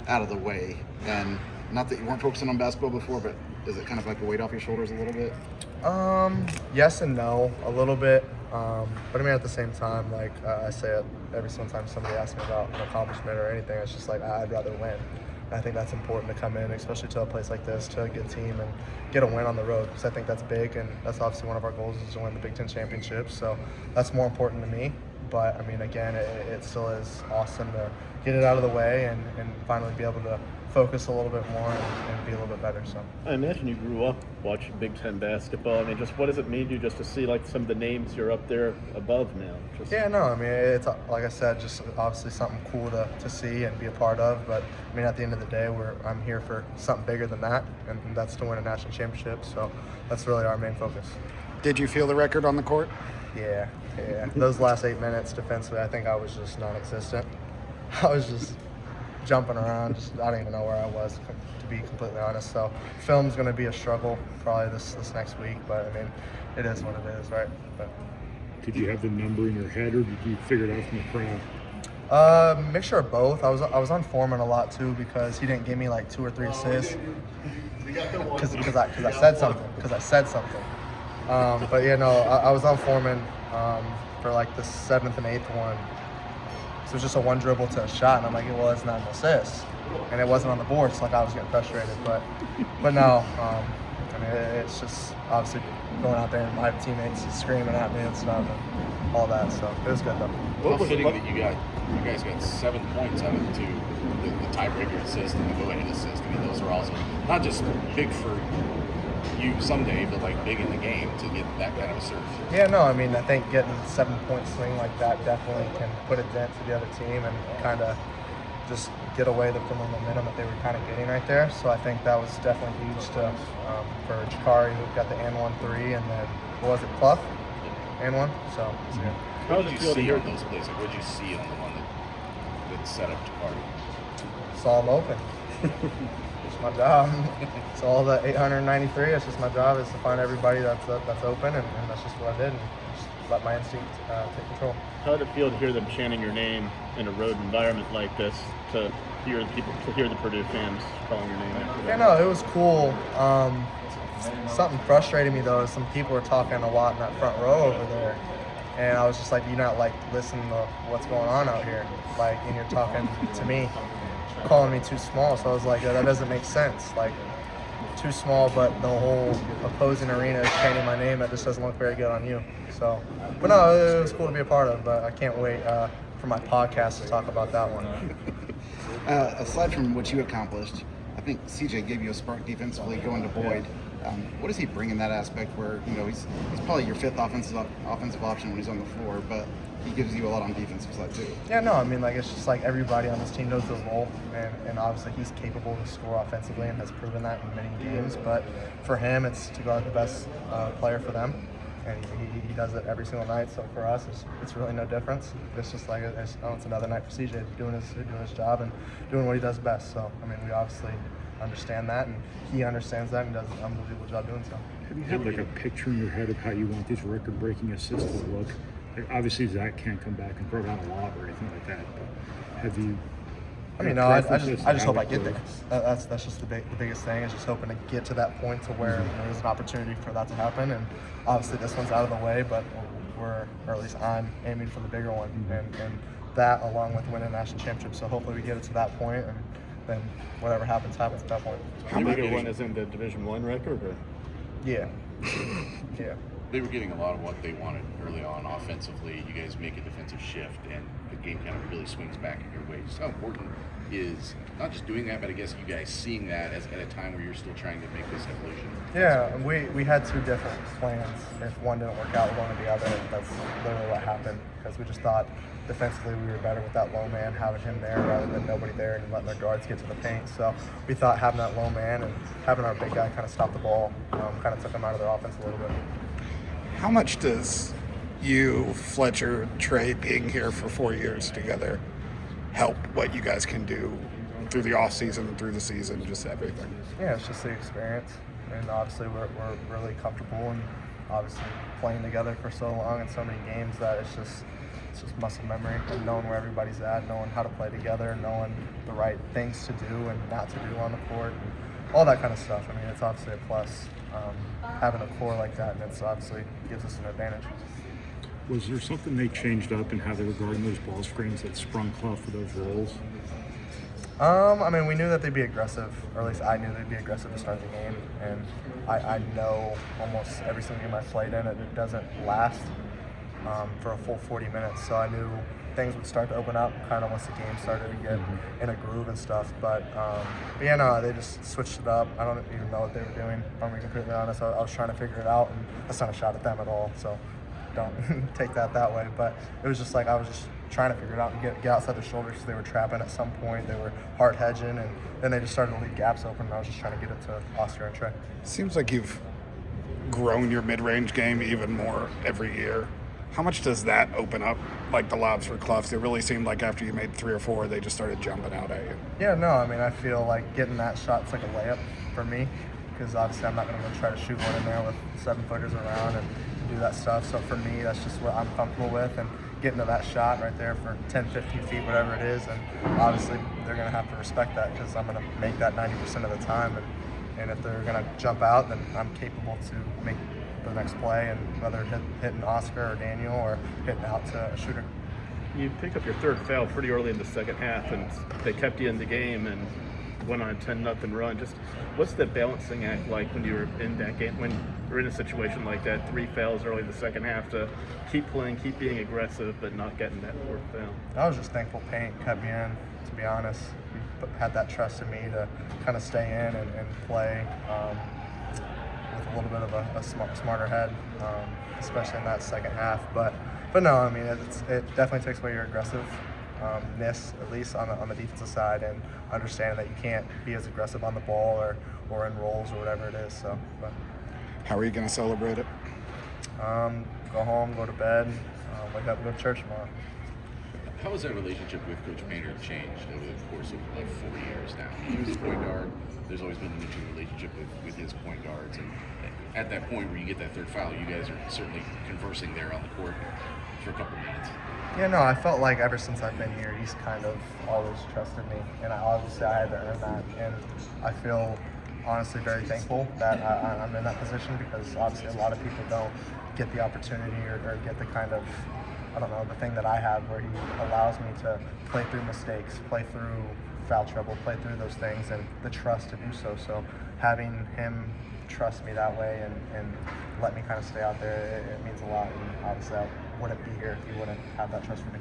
out of the way? And not that you weren't focusing on basketball before, but is it kind of like a weight off your shoulders a little bit? Yes and no, a little bit. But I mean, at the same time, like I say it every single time somebody asks me about an accomplishment or anything, it's just like I'd rather win. And I think that's important to come in, especially to a place like this, to a good team and get a win on the road, because I think that's big, and that's obviously one of our goals is to win the Big Ten championship. So that's more important to me. But I mean, again, it still is awesome to get it out of the way and finally be able to focus a little bit more and be a little bit better. So I imagine you grew up watching Big Ten basketball. I mean, just what does it mean to you just to see like some of the names you're up there above now? Yeah, no, I mean, it's like I said, just obviously something cool to see and be a part of. But I mean, at the end of the day, I'm here for something bigger than that, and that's to win a national championship. So that's really our main focus. Did you feel the record on the court? Yeah. Those last 8 minutes defensively, I think I was just non-existent. I was just jumping around. I don't even know where I was, to be completely honest. So film's going to be a struggle probably this next week, but I mean, it is what it is, right? But did you have the number in your head, or did you figure it out from the crowd? Mixture of both. I was on Foreman a lot too, because he didn't give me like 2 or 3 assists because I said something. But yeah, no, I was on Foreman for like the 7th and 8th one. So it was just a one dribble to a shot, and I'm like, well, it's not an assist, and it wasn't on the board. So like I was getting frustrated, but no, I mean, it's just obviously going out there and my teammates screaming at me and stuff and all that. So it was good though. How fitting that you guys got 7 points out of the tiebreaker assist and the go-ahead assist. I mean, those are also not just big for you someday, but like big in the game to get that kind of a surge. Yeah, no, I mean, I think getting 7-point swing like that definitely can put a dent to the other team and kind of just get away from the momentum that they were kind of getting right there. So I think that was definitely huge for Jakari, who got the and 1-3, and then what was it, Clough? And 1. So yeah. What did you see on those plays? Like, what did you see on the one that set up Jakari? Saw him open. It's my job. So all the 893, it's just my job is to find everybody that's open, and that's just what I did, and just let my instinct take control. How did it feel to hear them chanting your name in a road environment like this, to hear the Purdue fans calling your name after that? Yeah, no, it was cool. Something frustrated me though is some people were talking a lot in that front row over there, and I was just like, you're not like listening to what's going on out here, like, and you're talking to me, calling me too small. So I was like, that doesn't make sense. Like, too small, but the whole opposing arena is chanting my name. That just doesn't look very good on you. So, but no, it was cool to be a part of. But I can't wait for my podcast to talk about that one. Aside from what you accomplished, I think CJ gave you a spark defensively going to Boyd. What does he bring in that aspect where, you know, he's probably your 5th offensive option when he's on the floor, but he gives you a lot on defensive side too. Yeah, no, I mean, like, it's just like everybody on this team knows their role, and obviously he's capable to score offensively and has proven that in many games. But for him, it's to guard the best player for them, and he does it every single night. So for us, it's really no difference. It's just like it's another night for CJ doing his job and doing what he does best. So I mean, we obviously understand that, and he understands that, and does an unbelievable job doing so. Have you had like a picture in your head of how you want these record-breaking assists to look? Like, obviously, Zach can't come back and throw down a lob or anything like that, but have you? I mean, no, I just hope I get there. That's just the biggest thing, is just hoping to get to that point to where there's an opportunity for that to happen. And obviously this one's out of the way, but or at least I'm aiming for the bigger one, and that along with winning a national championship. So hopefully we get it to that point, and then whatever happens at that point. How big one is in the Division I record? Or? Yeah. They were getting a lot of what they wanted early on offensively. You guys make a defensive shift, and the game kind of really swings back in your way. Just how important is not just doing that, but I guess you guys seeing that at a time where you're still trying to make this evolution? Yeah, we had 2 different plans. If one didn't work out, one or the other. That's literally what happened, because we just thought defensively we were better with that low man, having him there rather than nobody there and letting our guards get to the paint. So we thought having that low man and having our big guy kind of stop the ball kind of took them out of their offense a little bit. How much does you, Fletcher, Trey being here for 4 years together help what you guys can do through the off season, through the season, just everything? Yeah, it's just the experience, and obviously we're really comfortable, and obviously playing together for so long and so many games that it's it's just muscle memory and knowing where everybody's at, knowing how to play together, knowing the right things to do and not to do on the court, and all that kind of stuff. I mean, it's obviously a plus having a core like that, and it's obviously gives us an advantage. Was there something they changed up in how they were guarding those ball screens that sprung Clough for those roles? I mean, we knew that they'd be aggressive, or at least I knew they'd be aggressive to start the game, and I know almost every single game I played in, it doesn't last for a full 40 minutes, so I knew things would start to open up kind of once the game started to get in a groove and stuff. But yeah, no, they just switched it up. I don't even know what they were doing, if I'm being completely honest. I was trying to figure it out, and that's not a shot at them at all, so don't take that way. But it was just like I was just trying to figure it out and get outside their shoulders because they were trapping at some point. They were hard hedging, and then they just started to leave gaps open, and I was just trying to get it to Oscar and Trey. Seems like you've grown your mid-range game even more every year. How much does that open up, like the lobs for Cloughs? It really seemed like after you made 3 or 4, they just started jumping out at you. Yeah, no, I mean, I feel like getting that shot's like a layup for me because obviously I'm not going to go try to shoot one in there with 7-footers around and do that stuff. So for me, that's just what I'm comfortable with, and getting to that shot right there for 10, 15 feet, whatever it is. And obviously they're going to have to respect that because I'm going to make that 90% of the time. And if they're going to jump out, then I'm capable to make the next play, and whether hitting Oscar or Daniel or hitting out to a shooter. You picked up your third foul pretty early in the second half, and they kept you in the game and went on a 10-0 run. Just what's the balancing act like when you're in that game, when you're in a situation like that, 3 fouls early in the second half, to keep playing, keep being aggressive, but not getting that fourth foul? I was just thankful Paint kept me in, to be honest. He had that trust in me to kind of stay in and play with a little bit of a smarter head, especially in that second half. But no, I mean, it definitely takes away your aggressiveness, at least on the defensive side, and understanding that you can't be as aggressive on the ball or in rolls or whatever it is. So, but How are you going to celebrate it? go home, go to bed, wake up, and go to church tomorrow. How has that relationship with Coach Painter changed over the course of like 4 years now? He was a point guard. There's always been an interesting relationship with his point guards. And at that point where you get that third foul, you guys are certainly conversing there on the court for a couple minutes. Yeah, no, I felt like ever since I've been here, he's kind of always trusted me. And obviously I had to earn that. And I feel honestly very thankful that I'm in that position because obviously a lot of people don't get the opportunity or get the kind of, I don't know, the thing that I have where he allows me to play through mistakes, play through foul trouble, play through those things, and the trust to do so. So having him trust me that way and let me kind of stay out there, it means a lot. And obviously I wouldn't be here if he wouldn't have that trust for me.